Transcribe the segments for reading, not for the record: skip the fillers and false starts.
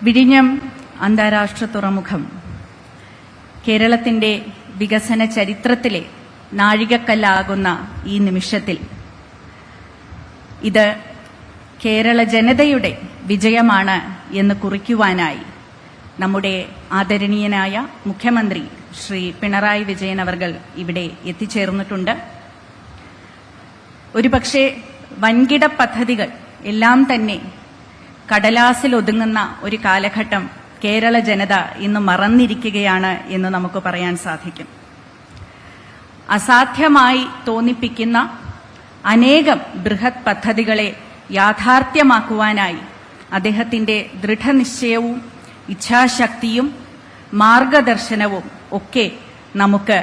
വിഴിഞ്ഞം അന്താരാഷ്ട്ര തുറമുഖം കേരളത്തിന്റെ വികസന ചരിത്രത്തിലെ നാഴികക്കല്ലാകുന്ന ഈ നിമിഷത്തിൽ ഇത് കേരള ജനതയുടെ വിജയമാണ് എന്ന് കുറിക്കുവാനായി നമ്മുടെ ആദരണീയനായ മുഖ്യമന്ത്രി ശ്രീ പിണറായി വിജയൻ അവർകൾ ഇവിടെ എത്തിച്ചേർന്നിട്ടുണ്ട്. ഒരുപക്ഷെ വൻകിട പദ്ധതികൾ എല്ലാം തന്നെ കടലാസിൽ ഒതുങ്ങുന്ന ഒരു കാലഘട്ടം കേരള ജനത ഇന്ന് മറന്നിരിക്കുകയാണ് എന്ന് നമുക്ക് പറയാൻ സാധിക്കും. അസാധ്യമായി തോന്നിപ്പിക്കുന്ന അനേകം ബൃഹത് പദ്ധതികളെ യാഥാർത്ഥ്യമാക്കുവാനായി അദ്ദേഹത്തിന്റെ ദൃഢനിശ്ചയവും ഇച്ഛാശക്തിയും മാർഗദർശനവും ഒക്കെ നമുക്ക്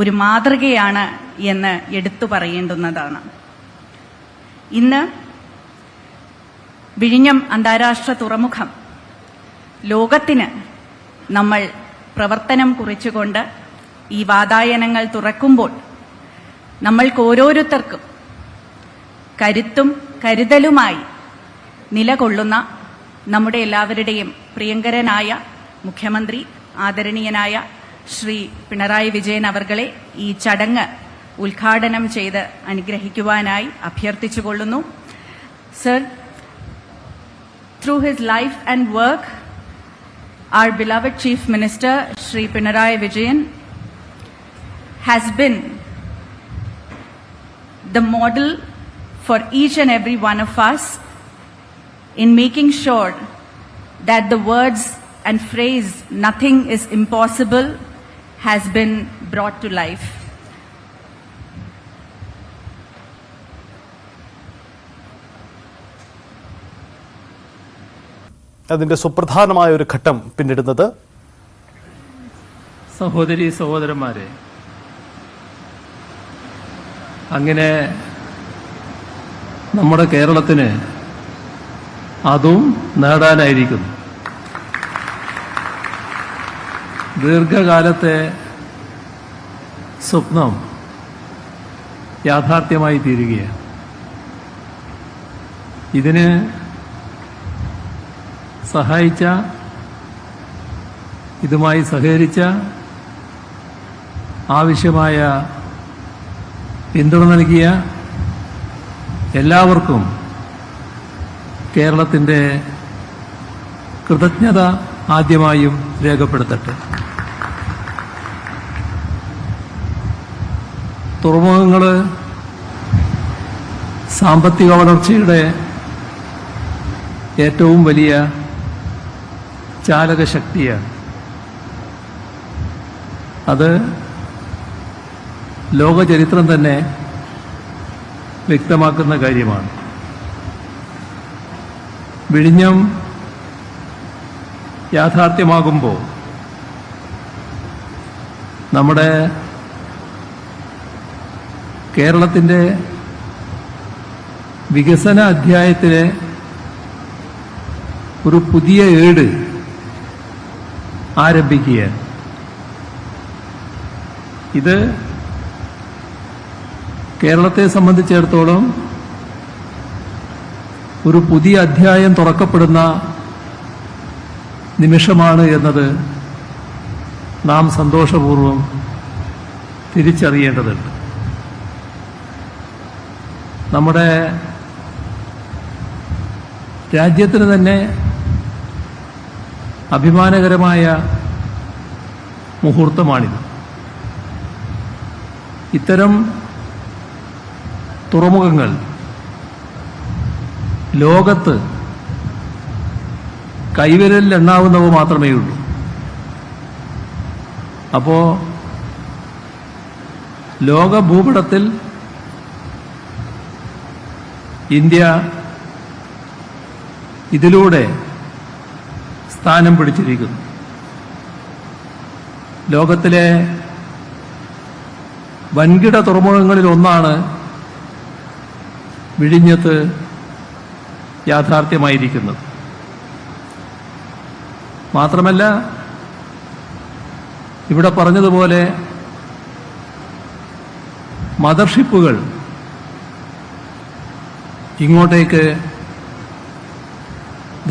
ഒരു മാതൃകയാണ് എന്ന് എടുത്തു പറയേണ്ടുന്നതാണ്. ഇന്ന് വിഴിഞ്ഞം അന്താരാഷ്ട്ര തുറമുഖം ലോകത്തിന് നമ്മൾ പ്രവർത്തനം കുറിച്ചുകൊണ്ട് ഈ വാതായനങ്ങൾ തുറക്കുമ്പോൾ നമ്മൾക്ക് ഓരോരുത്തർക്കും കരുത്തും കരുതലുമായി നിലകൊള്ളുന്ന നമ്മുടെ എല്ലാവരുടെയും പ്രിയങ്കരനായ മുഖ്യമന്ത്രി ആദരണീയനായ ശ്രീ പിണറായി വിജയൻ അവർകളെ ഈ ചടങ്ങ് ഉദ്ഘാടനം ചെയ്ത് അനുഗ്രഹിക്കുവാനായി അഭ്യർത്ഥിച്ചുകൊള്ളുന്നു. Sir, through his life and work, our beloved Chief Minister Shri Pinarayi Vijayan has been the model for each and every one of us in making sure that the words and phrase "nothing is impossible" has been brought to life. അതിന്റെ സുപ്രധാനമായ ഒരു ഘട്ടം പിന്നിടുന്നത് സഹോദരി സഹോദരന്മാരെ, അങ്ങനെ നമ്മുടെ കേരളത്തിന് അതും നേടാനായിരിക്കുന്നു. ദീർഘകാലത്തെ സ്വപ്നം യാഥാർത്ഥ്യമായി തീരുകയാണ്. ഇതിന് സഹായിച്ച, ഇതുമായി സഹകരിച്ച, ആവശ്യമായ പിന്തുണ നൽകിയ എല്ലാവർക്കും കേരളത്തിൻ്റെ കൃതജ്ഞത ആദ്യമായും രേഖപ്പെടുത്തട്ടെ. തുറമുഖങ്ങൾ സാമ്പത്തിക വളർച്ചയുടെ ഏറ്റവും വലിയ ചാലകശക്തിയാണ്. അത് ലോകചരിത്രം തന്നെ വ്യക്തമാക്കുന്ന കാര്യമാണ്. വിഴിഞ്ഞം യാഥാർത്ഥ്യമാകുമ്പോൾ നമ്മുടെ കേരളത്തിൻ്റെ വികസന അധ്യായത്തിലെ ഒരു പുതിയ ഏട് ആരംഭിക്കുകയാണ്. ഇത് കേരളത്തെ സംബന്ധിച്ചിടത്തോളം ഒരു പുതിയ അധ്യായം തുറക്കപ്പെടുന്ന നിമിഷമാണ് എന്നത് നാം സന്തോഷപൂർവ്വം തിരിച്ചറിയേണ്ടതുണ്ട്. നമ്മുടെ രാജ്യത്തിന് തന്നെ അഭിമാനകരമായ മുഹൂർത്തമാണിത്. ഇത്തരം തുറമുഖങ്ങൾ ലോകത്ത് കൈവിരലിൽ എണ്ണാവുന്നവ മാത്രമേ ഉള്ളൂ. അപ്പോൾ ലോക ഭൂപടത്തിൽ ഇന്ത്യ ഇതിലൂടെ സ്ഥാനം പിടിച്ചിരിക്കുന്നു. ലോകത്തിലെ വൻകിട തുറമുഖങ്ങളിൽ ഒന്നാണ് വിഴിഞ്ഞത്ത് യാഥാർത്ഥ്യമായിരിക്കുന്നത്. മാത്രമല്ല, ഇവിടെ പറഞ്ഞതുപോലെ മദർഷിപ്പുകൾ ഇങ്ങോട്ടേക്ക്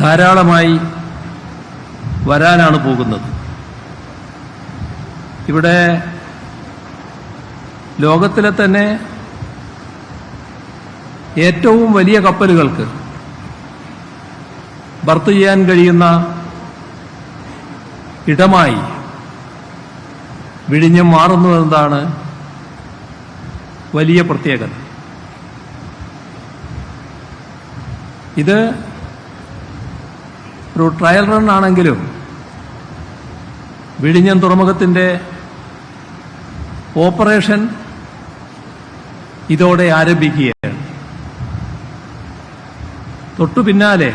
ധാരാളമായി വരാനാണ് പോകുന്നത്. ഇവിടെ ലോകത്തിലെ തന്നെ ഏറ്റവും വലിയ കപ്പലുകൾക്ക് ബർത്ത് ചെയ്യാൻ കഴിയുന്ന ഇടമായി വിഴിഞ്ഞം മാറുന്നു എന്നതാണ് വലിയ പ്രത്യേകത. ഇത് ഒരു ട്രയൽ റൺ ആണെങ്കിലും വിഴിഞ്ഞം തുറമുഖത്തിന്റെ ഓപ്പറേഷൻ ഇതോടെ ആരംഭിക്കുകയാണ്. തൊട്ടു പിന്നാലെ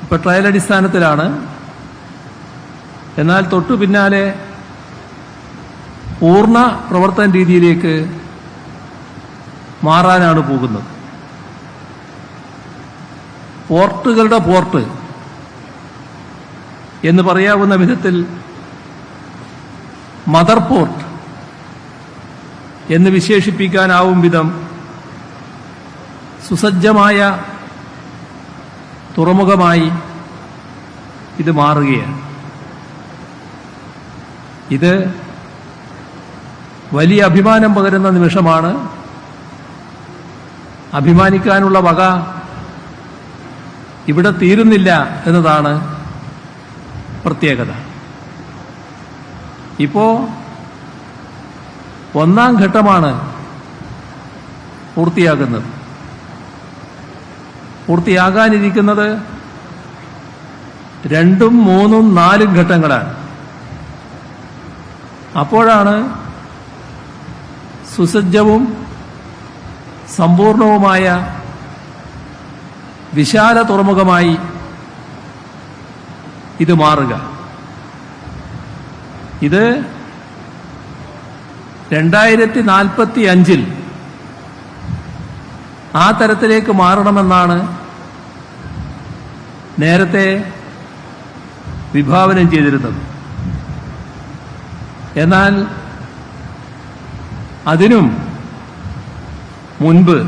ഇപ്പൊ ട്രയൽ അടിസ്ഥാനത്തിലാണ്, എന്നാൽ തൊട്ടു പിന്നാലെ പൂർണ്ണ പ്രവർത്തന രീതിയിലേക്ക് മാറാനാണ് പോകുന്നത്. പോർട്ടുകളുടെ പോർട്ട് എന്ന് പറയാവുന്ന വിധത്തിൽ മദർ പോർട്ട് എന്ന് വിശേഷിപ്പിക്കാനാവും വിധം സുസജ്ജമായ തുറമുഖമായി ഇത് മാറുകയാണ്. ഇത് വലിയ അഭിമാനം പകരുന്ന നിമിഷമാണ്. അഭിമാനിക്കാനുള്ള വക ഇവിടെ തീരുന്നില്ല എന്നതാണ് പ്രത്യേകത. ഇപ്പോ ഒന്നാം ഘട്ടമാണ് പൂർത്തിയാകുന്നത്. പൂർത്തിയാകാനിരിക്കുന്നത് 2ഉം 3ഉം 4ഉം ഘട്ടങ്ങളാണ്. അപ്പോഴാണ് സുസജ്ജവും സമ്പൂർണവുമായ വിശാല തുറമുഖമായി ഇത് മാറുക. ഇത് 2045 ആ തരത്തിലേക്ക് മാറണമെന്നാണ് നേരത്തെ വിഭാവനം ചെയ്തിരുന്നത്. എന്നാൽ അതിനും മുൻപ്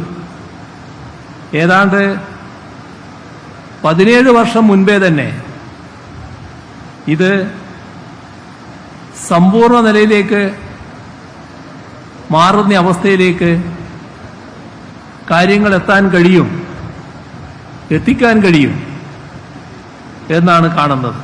ഏതാണ്ട് 17 വർഷം മുൻപേ തന്നെ ഇത് സമ്പൂർണ്ണ നിലയിലേക്ക് മാറുന്ന അവസ്ഥയിലേക്ക് കാര്യങ്ങൾ എത്തിക്കാൻ കഴിയും എന്നാണ് കാണുന്നത്.